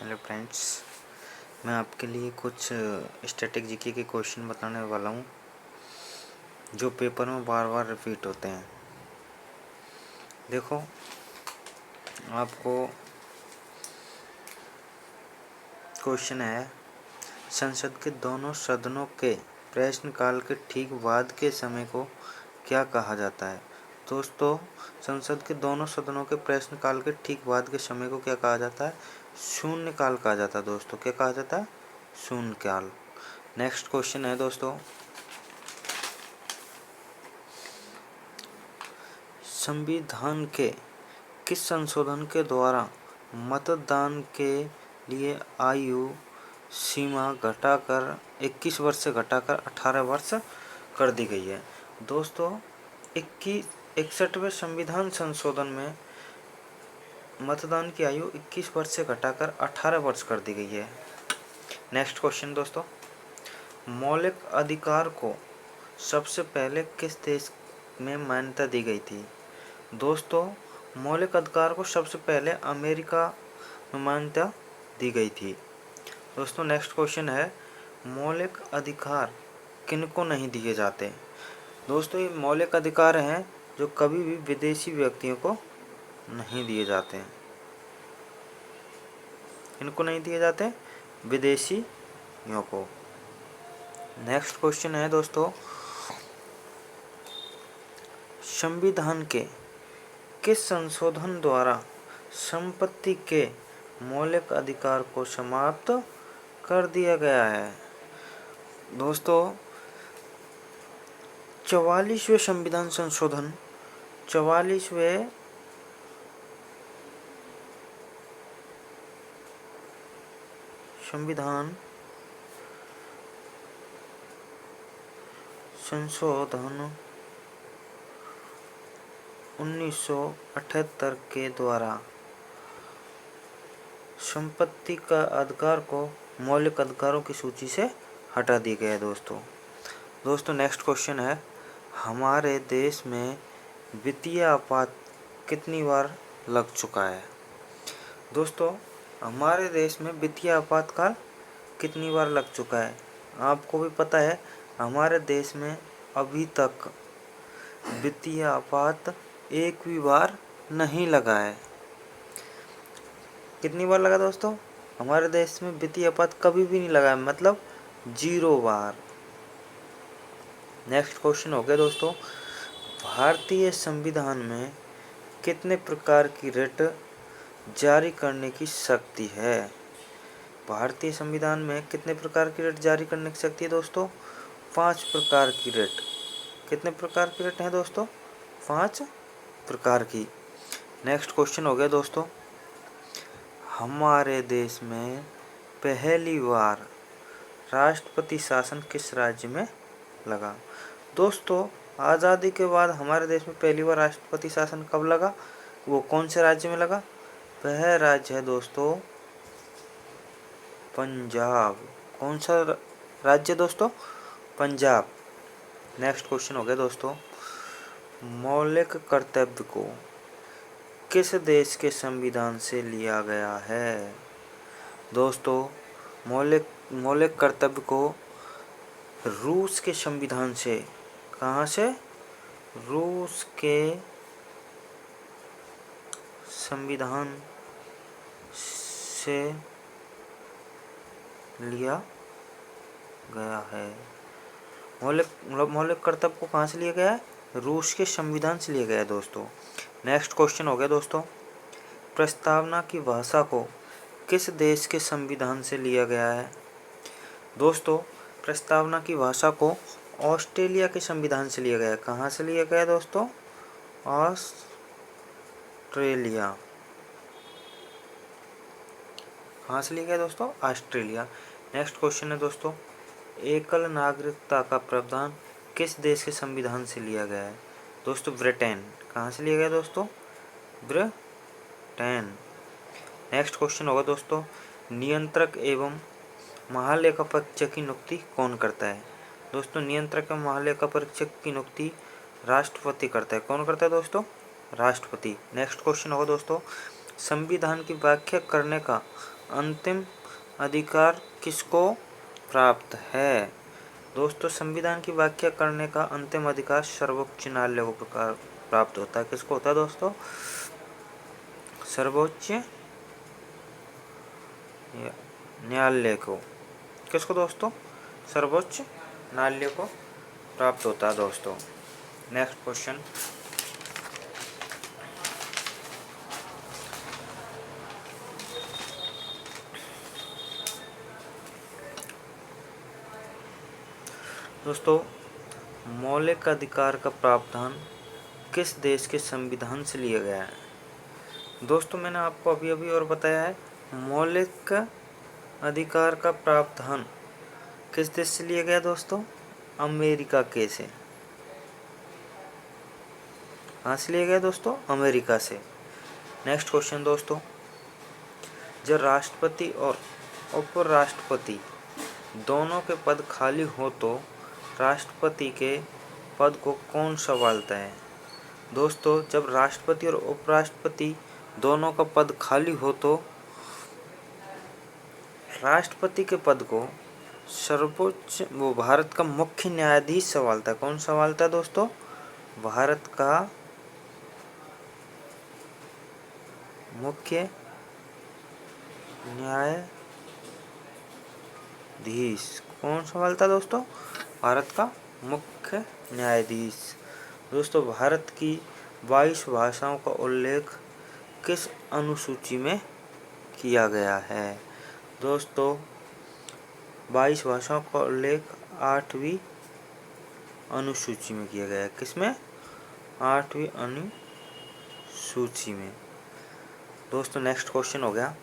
Hello friends, मैं आपके लिए कुछ स्टैटिक जीके के क्वेश्चन बताने वाला हूँ जो पेपर में बार बार रिपीट होते हैं। देखो, आपको क्वेश्चन है, संसद के दोनों सदनों के प्रश्नकाल के ठीक बाद के समय को क्या कहा जाता है। दोस्तों, संसद के दोनों सदनों के प्रश्नकाल के ठीक बाद के समय को क्या कहा जाता है? शून्यकाल कहा जाता है। दोस्तों, क्या कहा जाता है? शून्यकाल। नेक्स्ट क्वेश्चन है दोस्तों, संविधान के किस संशोधन के द्वारा मतदान के लिए आयु सीमा घटाकर 21 वर्ष से घटाकर 18 वर्ष कर दी गई है। दोस्तों, 61वें संविधान संशोधन में मतदान की आयु 21 वर्ष से घटाकर 18 वर्ष कर दी गई है। नेक्स्ट क्वेश्चन दोस्तों, मौलिक अधिकार को सबसे पहले किस देश में मान्यता दी गई थी? दोस्तों, मौलिक अधिकार को सबसे पहले अमेरिका में मान्यता दी गई थी। दोस्तों, नेक्स्ट क्वेश्चन है, मौलिक अधिकार किनको नहीं दिए जाते? दोस्तों, ये मौलिक अधिकार हैं जो कभी भी विदेशी व्यक्तियों को नहीं दिए जाते हैं। इनको नहीं दिए जाते? विदेशियों को। नेक्स्ट क्वेश्चन है दोस्तों, संविधान के किस संशोधन द्वारा संपत्ति के मौलिक अधिकार को समाप्त कर दिया गया है? दोस्तों, 44वें संविधान संशोधन 44वें संविधान संशोधन 1978 के द्वारा संपत्ति का अधिकार को मौलिक अधिकारों की सूची से हटा दिया गया है। दोस्तों, नेक्स्ट क्वेश्चन है, हमारे देश में वित्तीय आपात कितनी बार लग चुका है? दोस्तों, हमारे देश में वित्तीय आपातकाल कितनी बार लग चुका है? आपको भी पता है, हमारे देश में अभी तक वित्तीय आपात एक भी बार नहीं लगा है। कितनी बार लगा दोस्तों? हमारे देश में वित्तीय आपात कभी भी नहीं लगा है, मतलब 0 बार। नेक्स्ट क्वेश्चन हो गया दोस्तों, भारतीय संविधान में कितने प्रकार की रिट जारी करने की शक्ति है? भारतीय संविधान में कितने प्रकार की रिट जारी करने की शक्ति है दोस्तों? 5 प्रकार की रिट। कितने प्रकार की रिट हैं दोस्तों? 5 प्रकार की। नेक्स्ट क्वेश्चन हो गया दोस्तों, हमारे देश में पहली बार राष्ट्रपति शासन किस राज्य में लगा? दोस्तों, आज़ादी के बाद हमारे देश में पहली बार राष्ट्रपति शासन कब लगा? वो कौन से राज्य में लगा? वह राज्य है दोस्तों पंजाब। कौन सा राज्य दोस्तों? पंजाब। नेक्स्ट क्वेश्चन हो गया दोस्तों, मौलिक कर्तव्य को किस देश के संविधान से लिया गया है? दोस्तों, मौलिक कर्तव्य को रूस के संविधान से, कहाँ से? रूस के संविधान से लिया गया है। मौलिक कर्तव्य को कहाँ से लिया गया है? रूस के संविधान से लिया गया है दोस्तों। नेक्स्ट क्वेश्चन हो गया दोस्तों, प्रस्तावना की भाषा को किस देश के संविधान से लिया गया है? दोस्तों, प्रस्तावना की भाषा को ऑस्ट्रेलिया के संविधान से लिया गया है। कहाँ से लिया गया है दोस्तों? ऑस्ट्रेलिया। कहाँ से लिया गया दोस्तों? ऑस्ट्रेलिया। नेक्स्ट क्वेश्चन है दोस्तों, एकल नागरिकता का प्रावधान किस देश के संविधान से लिया गया है? दोस्तों, ब्रिटेन। कहाँ से लिया गया दोस्तों? ब्रिटेन। नेक्स्ट क्वेश्चन होगा दोस्तों, नियंत्रक एवं महालेखा परीक्षक की नियुक्ति कौन करता है? दोस्तों, नियंत्रक एवं महालेखा परीक्षक की नियुक्ति राष्ट्रपति करता है। कौन करता है दोस्तों? राष्ट्रपति। नेक्स्ट क्वेश्चन होगा दोस्तों, संविधान की व्याख्या करने का अंतिम अधिकार किसको प्राप्त है? दोस्तों, संविधान की व्याख्या करने का अंतिम अधिकार सर्वोच्च न्यायालय को प्राप्त होता है। किसको होता है दोस्तों? सर्वोच्च न्यायालय को। किसको दोस्तों? सर्वोच्च न्यायालय को प्राप्त होता है दोस्तों। नेक्स्ट क्वेश्चन, दोस्तों, मौलिक अधिकार का प्रावधान किस देश के संविधान से लिया गया है? दोस्तों, मैंने आपको अभी अभी और बताया है, मौलिक अधिकार का प्रावधान किस देश से लिया गया दोस्तों? अमेरिका के से। कहाँ से लिया गया दोस्तों? अमेरिका से। नेक्स्ट क्वेश्चन दोस्तों, जब राष्ट्रपति और उपराष्ट्रपति दोनों के पद खाली हो तो राष्ट्रपति के पद को कौन संभालता है? दोस्तों, जब राष्ट्रपति और उपराष्ट्रपति दोनों का पद खाली हो तो राष्ट्रपति के पद को भारत का मुख्य न्यायाधीश संभालता है। कौन संभालता है दोस्तों? भारत का मुख्य न्यायाधीश। कौन संभालता है दोस्तों? भारत का मुख्य न्यायाधीश। दोस्तों, भारत की 22 भाषाओं का उल्लेख किस अनुसूची में किया गया है? दोस्तों, 22 भाषाओं का उल्लेख 8वीं अनुसूची में किया गया है। किसमें? 8वीं अनुसूची में। दोस्तों, नेक्स्ट क्वेश्चन हो गया,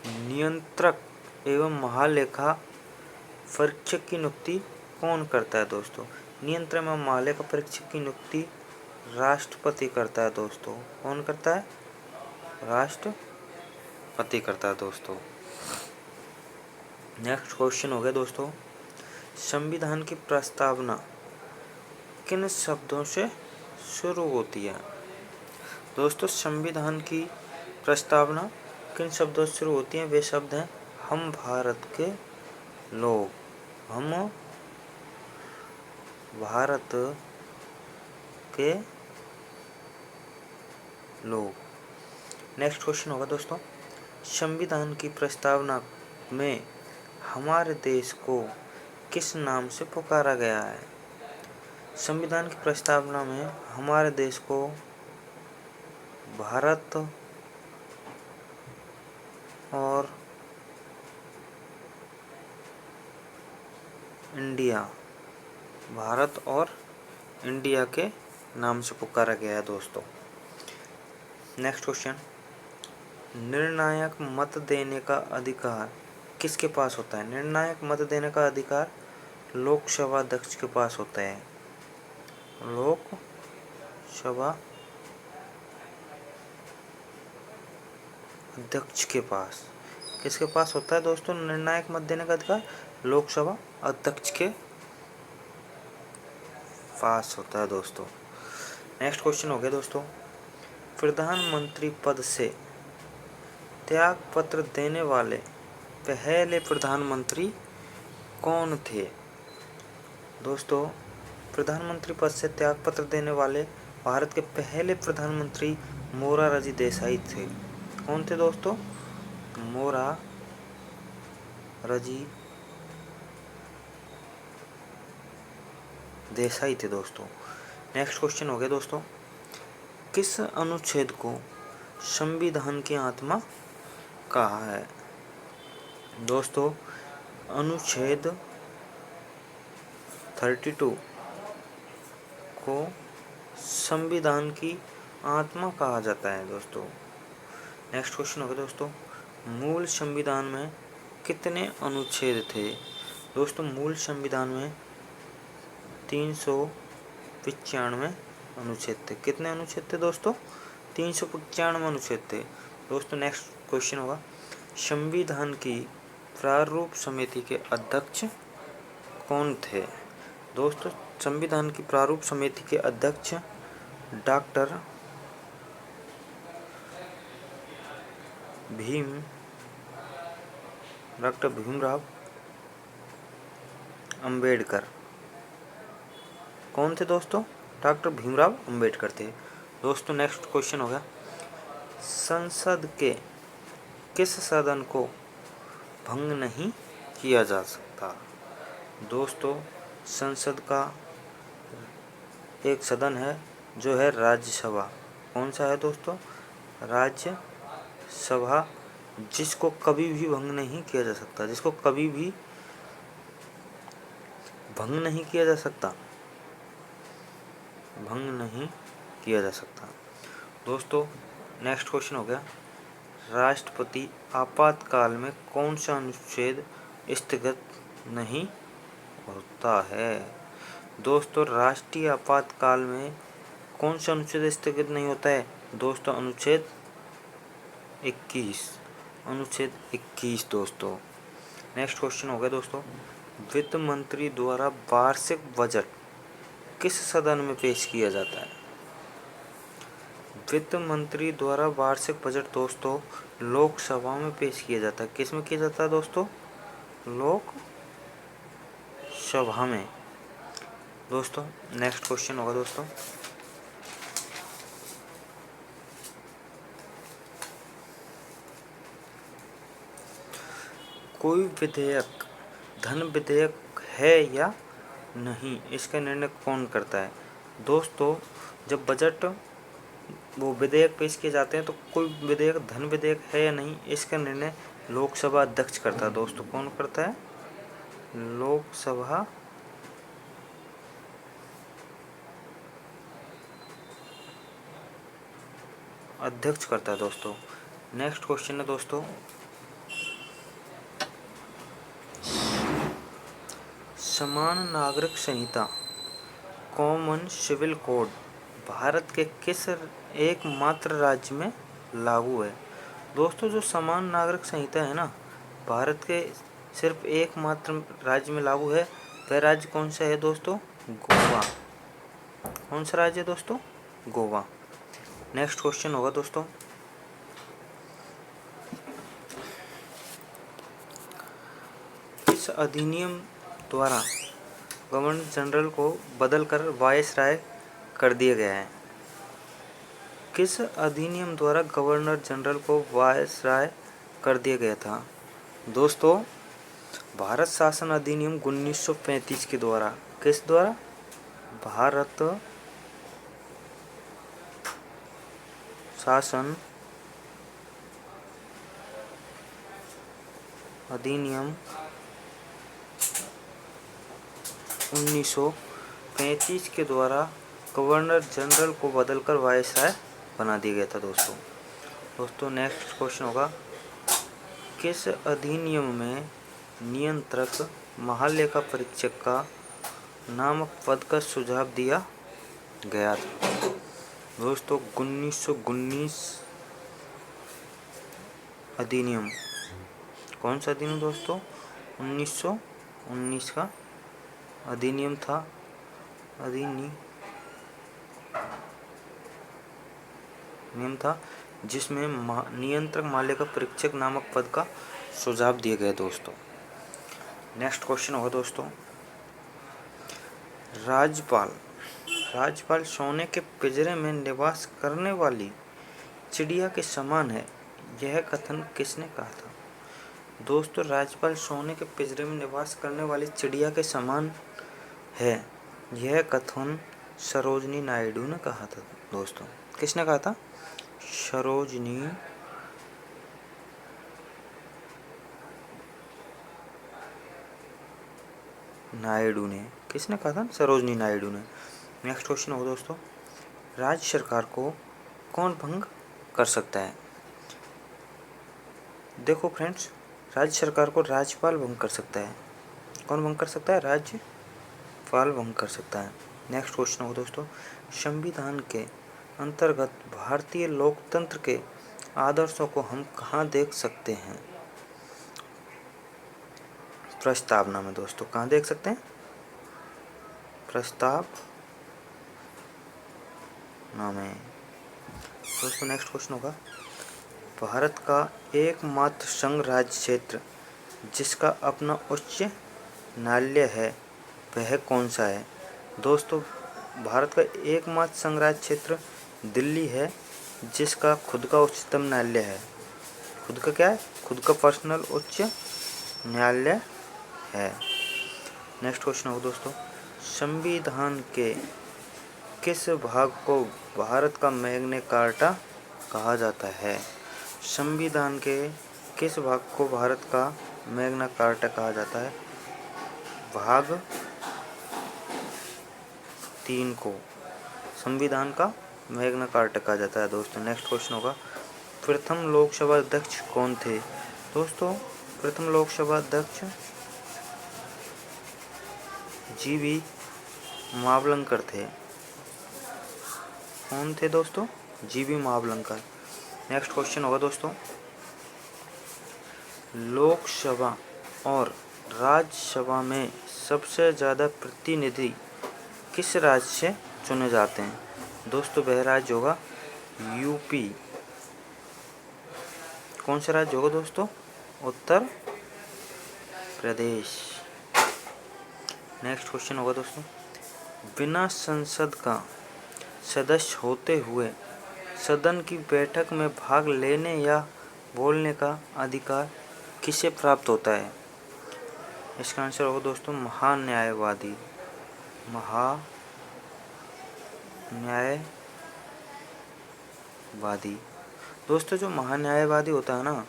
नियंत्रक एवं महालेखा परीक्षक की नियुक्ति कौन करता है दोस्तों? नियंत्रक एवं महालेखा परीक्षक की नियुक्ति राष्ट्रपति करता है दोस्तों। कौन करता है? राष्ट्रपति करता है दोस्तों। नेक्स्ट क्वेश्चन हो गया दोस्तों, संविधान की प्रस्तावना किन शब्दों से शुरू होती है? दोस्तों, संविधान की प्रस्तावना किन शब्दों से शुरू होती है? वे शब्द हैं, हम भारत के लोग। हम भारत के लोग। नेक्स्ट क्वेश्चन होगा दोस्तों, संविधान की प्रस्तावना में हमारे देश को किस नाम से पुकारा गया है? संविधान की प्रस्तावना में हमारे देश को भारत और इंडिया, भारत और इंडिया के नाम से पुकारा गया है दोस्तों। नेक्स्ट क्वेश्चन, निर्णायक मत देने का अधिकार किसके पास होता है? निर्णायक मत देने का अधिकार लोकसभा अध्यक्ष के पास होता है। लोकसभा अध्यक्ष के पास। किसके पास होता है दोस्तों निर्णायक मत देने का अधिकार? लोकसभा अध्यक्ष के पास होता है दोस्तों। नेक्स्ट क्वेश्चन हो गया दोस्तों, प्रधानमंत्री पद से त्याग पत्र देने वाले पहले प्रधानमंत्री कौन थे? दोस्तों, प्रधानमंत्री पद से त्याग पत्र देने वाले भारत के पहले प्रधानमंत्री मोरारजी देसाई थे। कौन थे दोस्तों? मोरारजी देसाई थे दोस्तों। नेक्स्ट क्वेश्चन हो गया दोस्तों, किस अनुच्छेद को संविधान की आत्मा कहा है? दोस्तों, अनुच्छेद 32 को संविधान की आत्मा कहा जाता है दोस्तों। नेक्स्ट क्वेश्चन होगा दोस्तों, मूल संविधान में कितने अनुच्छेद थे? दोस्तों, मूल संविधान में 395 अनुच्छेद थे। कितने अनुच्छेद थे दोस्तों? 395 अनुच्छेद थे दोस्तों। नेक्स्ट क्वेश्चन होगा, संविधान की प्रारूप समिति के अध्यक्ष कौन थे? दोस्तों, संविधान की प्रारूप समिति के अध्यक्ष डॉक्टर डॉक्टर भीमराव अंबेडकर। कौन थे दोस्तों? डॉक्टर भीमराव अंबेडकर थे। दोस्तों नेक्स्ट क्वेश्चन होगा, संसद के किस सदन को भंग नहीं किया जा सकता? दोस्तों संसद का एक सदन है जो है राज्यसभा। कौन सा है दोस्तों? राज्यसभा, जिसको कभी भी भंग नहीं किया जा सकता, जिसको कभी भी भंग नहीं किया जा सकता, भंग नहीं किया जा सकता। दोस्तों नेक्स्ट क्वेश्चन हो गया, राष्ट्रपति आपातकाल में कौन सा अनुच्छेद स्थगित नहीं होता है? दोस्तों राष्ट्रीय आपातकाल में कौन सा अनुच्छेद स्थगित नहीं होता है? दोस्तों अनुच्छेद 21, अनुच्छेद 21 दोस्तों। नेक्स्ट क्वेश्चन हो गया दोस्तों, वित्त मंत्री द्वारा वार्षिक बजट किस सदन में पेश किया जाता है? वित्त मंत्री द्वारा वार्षिक बजट दोस्तों लोकसभा में पेश किया जाता है। किस में किया जाता है दोस्तों? लोकसभा में। दोस्तों नेक्स्ट क्वेश्चन होगा दोस्तों, कोई विधेयक धन विधेयक है या नहीं, इसका निर्णय कौन करता है? दोस्तों जब बजट वो विधेयक पेश किए जाते हैं तो कोई विधेयक धन विधेयक है या नहीं, इसका निर्णय लोकसभा अध्यक्ष करता है। दोस्तों कौन करता है? लोकसभा अध्यक्ष करता है दोस्तों। नेक्स्ट क्वेश्चन है दोस्तों, समान नागरिक संहिता कॉमन सिविल कोड भारत के किस एकमात्र राज्य में लागू है? दोस्तों जो समान नागरिक संहिता है ना, भारत के सिर्फ एकमात्र राज्य में लागू है। वह राज्य कौन सा है दोस्तों? गोवा। कौन सा राज्य है दोस्तों? गोवा। नेक्स्ट क्वेश्चन होगा दोस्तों, इस अधिनियम द्वारा गवर्नर जनरल को बदलकर वायसराय कर दिया गया है? किस अधिनियम द्वारा गवर्नर जनरल को वायसराय कर दिया गया था? दोस्तों भारत शासन अधिनियम 1935 के द्वारा। किस द्वारा? भारत शासन अधिनियम 1935 के द्वारा गवर्नर जनरल को बदलकर वायसराय बना दिया गया था दोस्तों नेक्स्ट क्वेश्चन होगा, किस अधिनियम में नियंत्रक महालेखा परीक्षक का नामक पद का सुझाव दिया गया था? दोस्तों 1919 अधिनियम। कौन सा अधिनियम दोस्तों? 1919 का अधिनियम था, नियम था जिसमें नियंत्रक महालेखा परीक्षक नामक पद का सुझाव दिया गया दोस्तों। नेक्स्ट क्वेश्चन होगा दोस्तों, राज्यपाल सोने के पिंजरे में निवास करने वाली चिड़िया के समान है, यह कथन किसने कहा था? दोस्तों राज्यपाल सोने के पिंजरे में निवास करने वाली चिड़िया के समान है, यह कथन सरोजिनी नायडू ने कहा था। दोस्तों किसने कहा था? सरोजिनी नायडू ने। किसने कहा था? सरोजिनी नायडू ने। नेक्स्ट क्वेश्चन हो दोस्तों, राज्य सरकार को कौन भंग कर सकता है? देखो फ्रेंड्स, राज्य सरकार को राज्यपाल भंग कर सकता है। कौन भंग कर सकता है? राज्यपाल भंग कर सकता है। नेक्स्ट क्वेश्चन हो दोस्तों, संविधान के अंतर्गत भारतीय लोकतंत्र के आदर्शों को हम कहाँ देख सकते हैं? प्रस्तावना में दोस्तों। कहाँ देख सकते हैं? प्रस्तावना में। दोस्तों नेक्स्ट क्वेश्चन होगा, भारत का एकमात्र संघ राज्य क्षेत्र जिसका अपना उच्च न्यायालय है वह कौन सा है? दोस्तों, भारत का एकमात्र संघ राज्य क्षेत्र दिल्ली है जिसका खुद का उच्चतम न्यायालय है। खुद का क्या है? खुद का पर्सनल उच्च न्यायालय है। नेक्स्ट क्वेश्चन होगा दोस्तों, संविधान के किस भाग को भारत का मैग्ना कार्टा कहा जाता है? संविधान के किस भाग को भारत का मैग्ना कार्टा कहा जाता है? भाग 3 को संविधान का मैग्ना कार्टा कहा जाता है दोस्तों। नेक्स्ट क्वेश्चन होगा, प्रथम लोकसभा अध्यक्ष कौन थे? दोस्तों, प्रथम लोकसभा अध्यक्ष जीवी मावलंकर थे। कौन थे दोस्तों? जीवी मावलंकर। नेक्स्ट क्वेश्चन होगा दोस्तों, लोकसभा और राज्यसभा में सबसे ज़्यादा प्रतिनिधि किस राज्य से चुने जाते हैं? दोस्तों, वह राज्य होगा यूपी। कौन सा राज्य होगा दोस्तों? उत्तर प्रदेश। नेक्स्ट क्वेश्चन होगा दोस्तों, बिना संसद का सदस्य होते हुए सदन की बैठक में भाग लेने या बोलने का अधिकार किसे प्राप्त होता है? इसका आंसर होगा दोस्तों महान्यायवादी। महान्यायवादी। दोस्तों, जो महान्यायवादी होता है ना,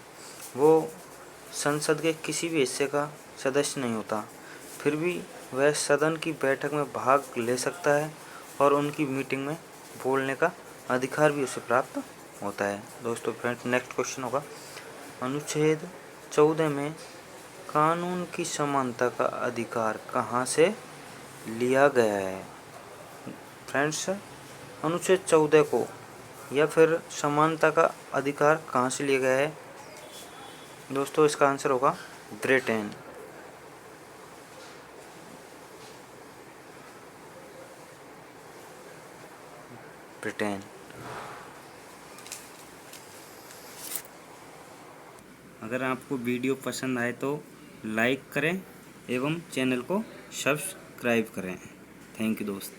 वो संसद के किसी भी हिस्से का सदस्य नहीं होता, फिर भी वह सदन की बैठक में भाग ले सकता है और उनकी मीटिंग में बोलने का अधिकार भी उसे प्राप्त होता है दोस्तों। फ्रेंड्स, नेक्स्ट क्वेश्चन होगा, अनुच्छेद 14 में कानून की समानता का अधिकार कहाँ से लिया गया है? फ्रेंड्स, अनुच्छेद 14 को या फिर समानता का अधिकार कहाँ से लिया गया है? दोस्तों, इसका आंसर होगा ब्रिटेन। अगर आपको वीडियो पसंद आए तो लाइक करें एवं चैनल को सब्सक्राइब करें। थैंक यू दोस्त।